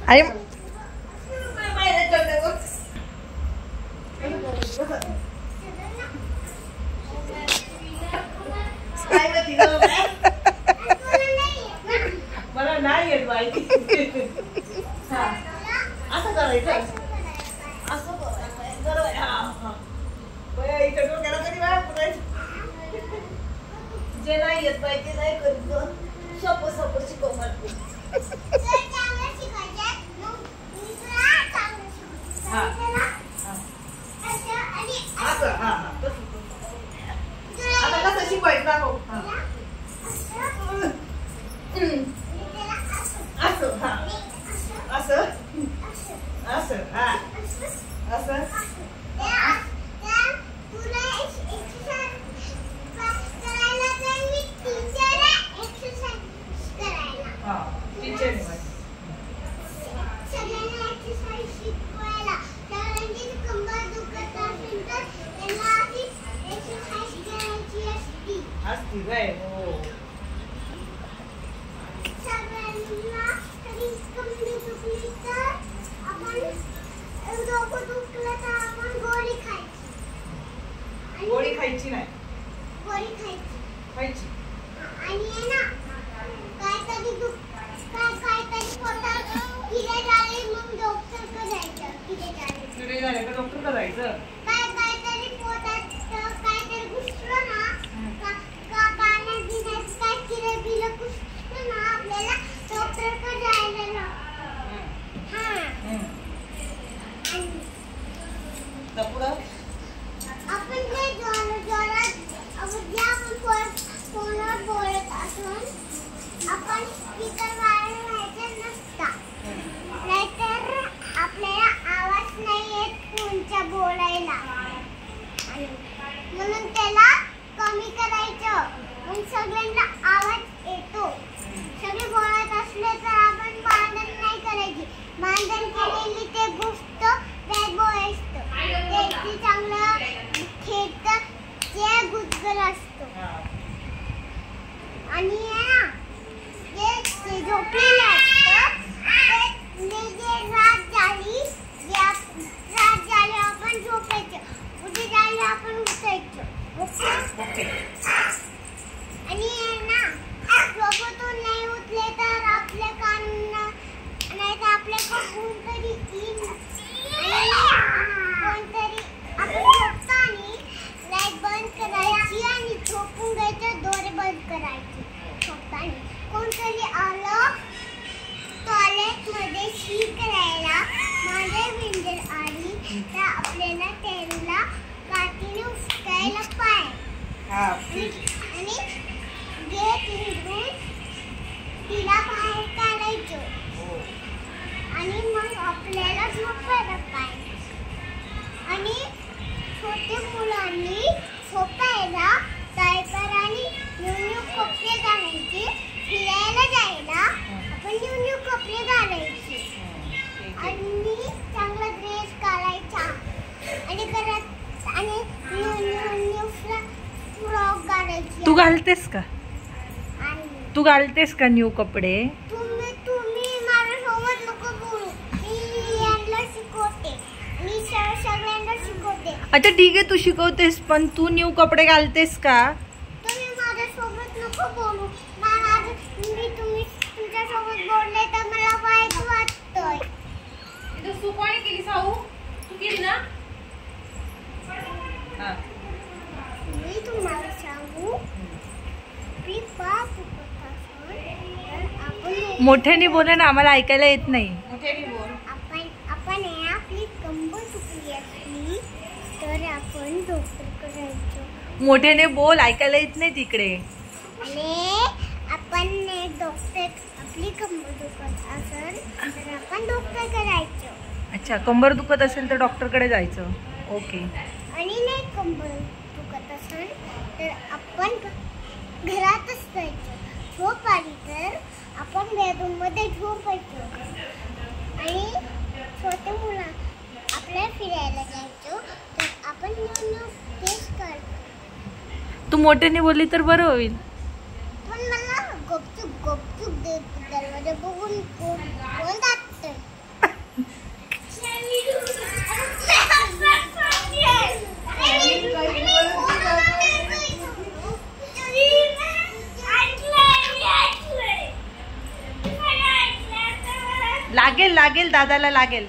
आई मला नाही येत माहिती. असं करायचं, असं इकडे डोक्याला कधी वेळा पुरायचं. जे नाही येत पाहिजे नाही करीत. सोपं सोपं शिकव मला. आता कसं शिकवायचं दाखव. असं हा असं असं हा असं. असती काय हो. गोळी खायची नाही, गोळी खायची. आणि आहे ना काहीतरी पोटात किडे झाले मग डॉक्टरकडे जायचं. किडे झाले का डॉक्टरकडे जायचं. काहीतरी पोटात काहीतरी घुसलं ना पाण्यात भिजायचं काय किडे बिलं घुसलं ना आपल्याला डॉक्टरकडे जायला लागतं. पुढं आपण जे जोरात फोनवर बोलत असून आपण स्पीकर वाढवायचा नसता, नाहीतर आपल्याला आवाज नाही येत फोनच्या बोलायला. म्हणून त्याला कमी करायचं, मग सगळ्यांना आवाज येतो. सगळे बोलत असले तर आपण भांडण नाही करायची. भांडण केलेली ते गोष्ट वेगळं असतं. ते चांगलं खेळतं ते गुजगल असतो. आणि ते झोपलेलं असतं. जे रात झाली आपण झोपायचं, उद्या झाली आपण उठायचं. आणि झोपेतून नाही उठले तर आपल्या कान नाही तर आपल्याकडे कोणतरी येईल. कोणतरी आपण झोपतो आणि लाईट बंद करायची आणि झोपून घ्यायचं. डोळे बंद करायचे झोपताना. कोणतरी आलं टॉयलेट मध्ये शी करायला, माझे विंडर आली तर आपल्याला त्याला काठीने उचकायला पाय आणि गेट निघून तिला बाहेर काढायचं. आणि मग आपल्याला झोपायला पाहिजे. आणि छोट्या मुलांनी झोपायला डायपर आणि न्यू कपडे घालायचे. फिरायला जायला आपण न्यू कपडे घालायचे आणि चांगला ड्रेस घालायचा. आणि परत आणि न्यू फ्रॉक घालायची. तू घालतेस का? तू घालतेस का न्यू कपडे? अच्छा ठीक आहे, तू शिकवतेस पण तू न्यू कपडे घालतेस का? तुम्ही माझ्यासोबत नको बोलू. तुम्ही तुमच्यासोबत बोलले तर मला वाईट वाटतंय. इथं तू कोणी केली साऊ? तू केली ना? मी तुम्हाला सांगू मोठ्याने बोला ना, आम्हाला ऐकायला येत नाही. मोठ्याने बोल. आपण आपली कंबर दुखली असली तर आपण डॉक्टरकडे जायचं. मोठ्याने बोल, ऐकायला येत नाही तिकडे. आणि आपण आपली कंबर दुखत असेल तर आपण डॉक्टरकडे जायचं. अच्छा, कंबर दुखत असेल तर डॉक्टरकडे जायचं. ओके. आणि नाही कंबर दुखत असेल तर आपण घरातच जायचं. झोप आली तर आपण बेडरूम मध्ये झोपायचं. आणि छोटे मुलं आपल्याला फिरायला जायचं तर आपण न्यू टेस्ट करतो. तू मोठ्याने बोलली तर बरं होईल. पण मला गपचूप दरवाजा तुझं बघून कोण जात लागेल लागेल दादाला लागेल.